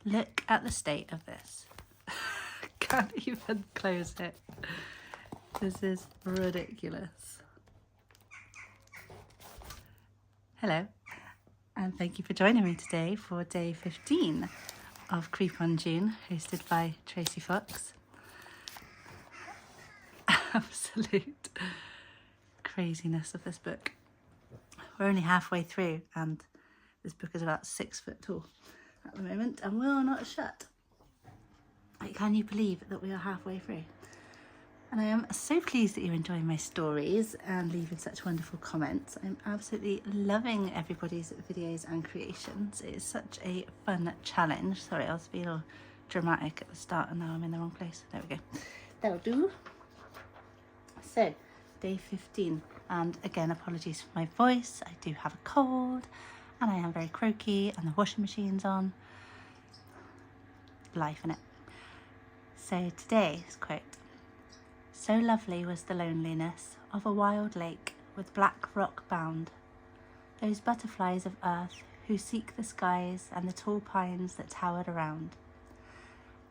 Look at the state of this. Can't even close it. This is ridiculous. Hello, and thank you for joining me today for day 15 of Creep on June, hosted by Tracy Fox. Absolute craziness of this book. We're only halfway through, and this book is about 6 foot tall at the moment and will not shut. Can you believe that we are halfway through? And I am so pleased that you're enjoying my stories and leaving such wonderful comments. I'm absolutely loving everybody's videos and creations. It is such a fun challenge. Sorry, I was being all dramatic at the start and now I'm in the wrong place. There we go. That'll do. So, day 15. And again, apologies for my voice. I do have a cold and I am very croaky and the washing machine's on. Life in it. So today's quote. So lovely was the loneliness of a wild lake with black rock bound, those butterflies of earth who seek the skies and the tall pines that towered around.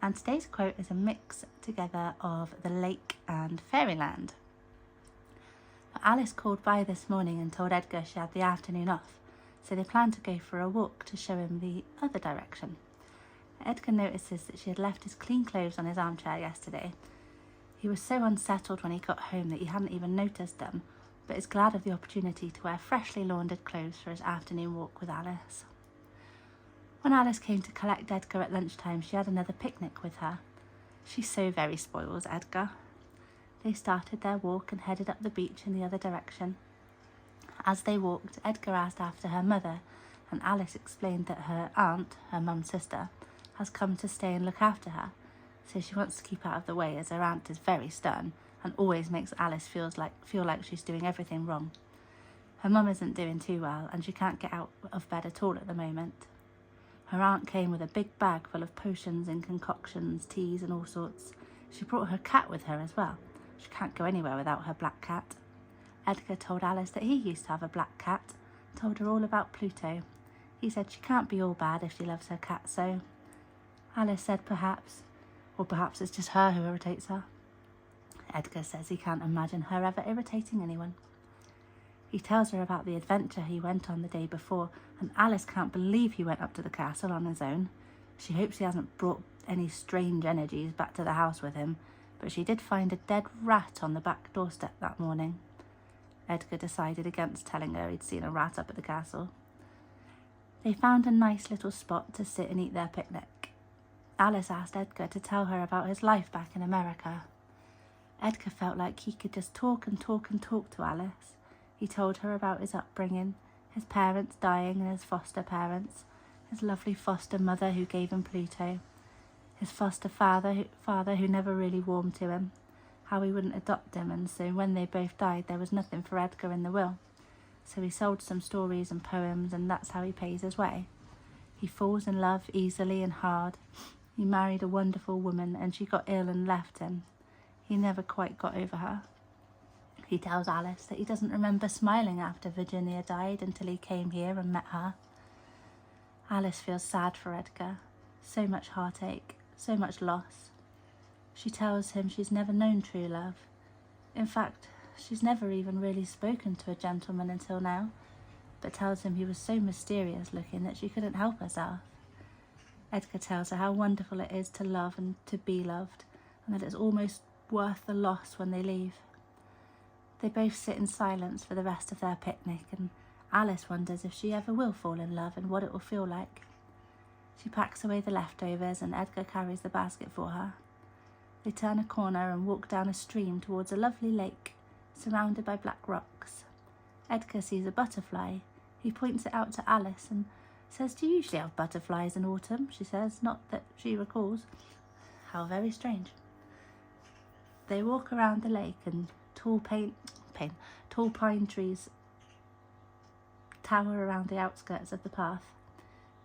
And today's quote is a mix together of the lake and fairyland. Alice called by this morning and told Edgar she had the afternoon off, so they planned to go for a walk to show him the other direction. Edgar notices that she had left his clean clothes on his armchair yesterday. He was so unsettled when he got home that he hadn't even noticed them, but is glad of the opportunity to wear freshly laundered clothes for his afternoon walk with Alice. When Alice came to collect Edgar at lunchtime, she had another picnic with her. She so very spoils Edgar. They started their walk and headed up the beach in the other direction. As they walked, Edgar asked after her mother, and Alice explained that her aunt, her mum's sister, has come to stay and look after her, so she wants to keep out of the way as her aunt is very stern and always makes Alice feel like she's doing everything wrong. Her mum isn't doing too well and she can't get out of bed at all at the moment. Her aunt came with a big bag full of potions and concoctions, teas and all sorts. She brought her cat with her as well. She can't go anywhere without her black cat. Edgar told Alice that he used to have a black cat, told her all about Pluto. He said she can't be all bad if she loves her cat so. Alice said perhaps, or perhaps it's just her who irritates her. Edgar says he can't imagine her ever irritating anyone. He tells her about the adventure he went on the day before, and Alice can't believe he went up to the castle on his own. She hopes he hasn't brought any strange energies back to the house with him, but she did find a dead rat on the back doorstep that morning. Edgar decided against telling her he'd seen a rat up at the castle. They found a nice little spot to sit and eat their picnic. Alice asked Edgar to tell her about his life back in America. Edgar felt like he could just talk and talk and talk to Alice. He told her about his upbringing, his parents dying and his foster parents, his lovely foster mother who gave him Pluto, his foster father who never really warmed to him, how he wouldn't adopt him, and so when they both died there was nothing for Edgar in the will. So he sold some stories and poems and that's how he pays his way. He falls in love easily and hard. He married a wonderful woman and she got ill and left him. He never quite got over her. He tells Alice that he doesn't remember smiling after Virginia died until he came here and met her. Alice feels sad for Edgar. So much heartache, so much loss. She tells him she's never known true love. In fact, she's never even really spoken to a gentleman until now, but tells him he was so mysterious looking that she couldn't help herself. Edgar tells her how wonderful it is to love and to be loved, and that it's almost worth the loss when they leave. They both sit in silence for the rest of their picnic, and Alice wonders if she ever will fall in love and what it will feel like. She packs away the leftovers and Edgar carries the basket for her. They turn a corner and walk down a stream towards a lovely lake, surrounded by black rocks. Edgar sees a butterfly. He points it out to Alice and says, "Do you usually have butterflies in autumn?" She says, not that she recalls. How very strange. They walk around the lake and tall pine trees tower around the outskirts of the path.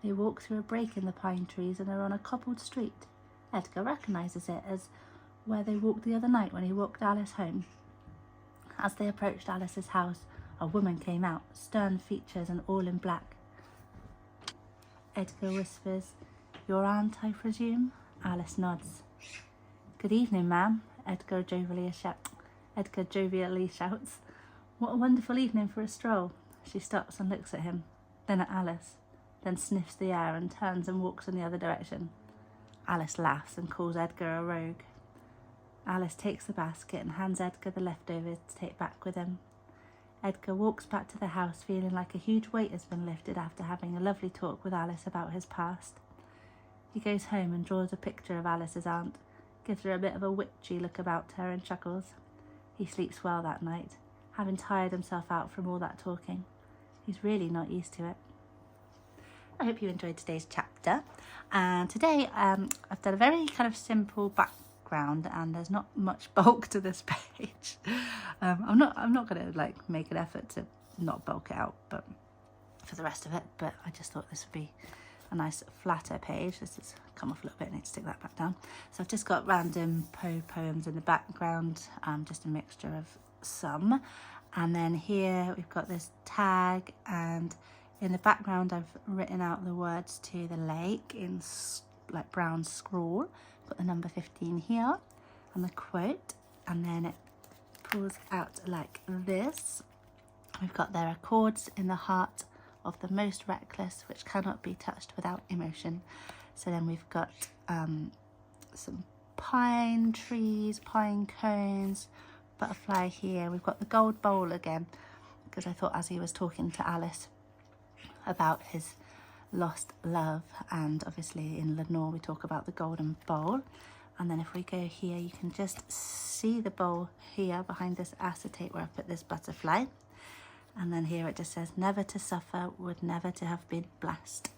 They walk through a break in the pine trees and are on a cobbled street. Edgar recognises it as where they walked the other night when he walked Alice home. As they approached Alice's house, a woman came out, stern features and all in black. Edgar whispers, Your aunt, I presume? Alice nods. Good evening, ma'am, Edgar jovially shouts. What a wonderful evening for a stroll. She stops and looks at him, then at Alice, then sniffs the air and turns and walks in the other direction. Alice laughs and calls Edgar a rogue. Alice takes the basket and hands Edgar the leftovers to take back with him. Edgar walks back to the house feeling like a huge weight has been lifted after having a lovely talk with Alice about his past. He goes home and draws a picture of Alice's aunt, gives her a bit of a witchy look about her and chuckles. He sleeps well that night, having tired himself out from all that talking. He's really not used to it. I hope you enjoyed today's chapter. And today I've done a very kind of simple background, and there's not much bulk to this page. I'm not going to like make an effort to not bulk it out, but for the rest of it. But I just thought this would be a nice flatter page. This has come off a little bit. I need to stick that back down. So I've just got random poems in the background, just a mixture of some. And then here we've got this tag, and in the background I've written out the words to the lake in like brown scrawl. Got the number 15 here and the quote, and then it pulls out like this. We've got there are chords in the heart of the most reckless which cannot be touched without emotion. So then we've got some pine trees, pine cones, butterfly here. We've got the gold bowl again, because I thought as he was talking to Alice about his lost love, and obviously in Lenore we talk about the golden bowl. And then if we go here, you can just see the bowl here behind this acetate where I put this butterfly. And then here it just says, never to suffer would never to have been blessed.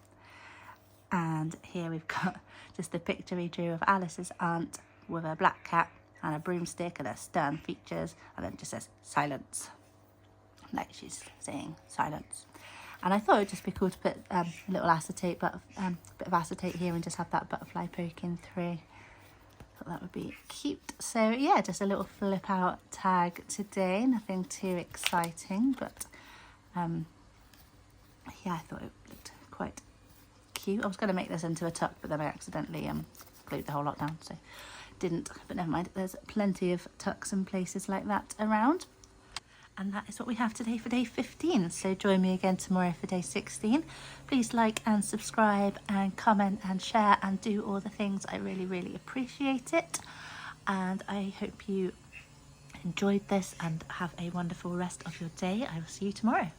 And here we've got just the picture he drew of Alice's aunt with a black cat and a broomstick and her stern features, and then it just says silence, like she's saying silence. And I thought it'd just be cool to put a little acetate, but bit of acetate here and just have that butterfly poking through. Thought that would be cute. So yeah, just a little flip out tag today, nothing too exciting, but yeah, I thought it looked quite cute. I was going to make this into a tuck, but then I accidentally glued the whole lot down, so didn't, but never mind. There's plenty of tucks and places like that around. And that is what we have today for day 15. So join me again tomorrow for day 16. Please like and subscribe and comment and share and do all the things. I really, really appreciate it. And I hope you enjoyed this and have a wonderful rest of your day. I will see you tomorrow.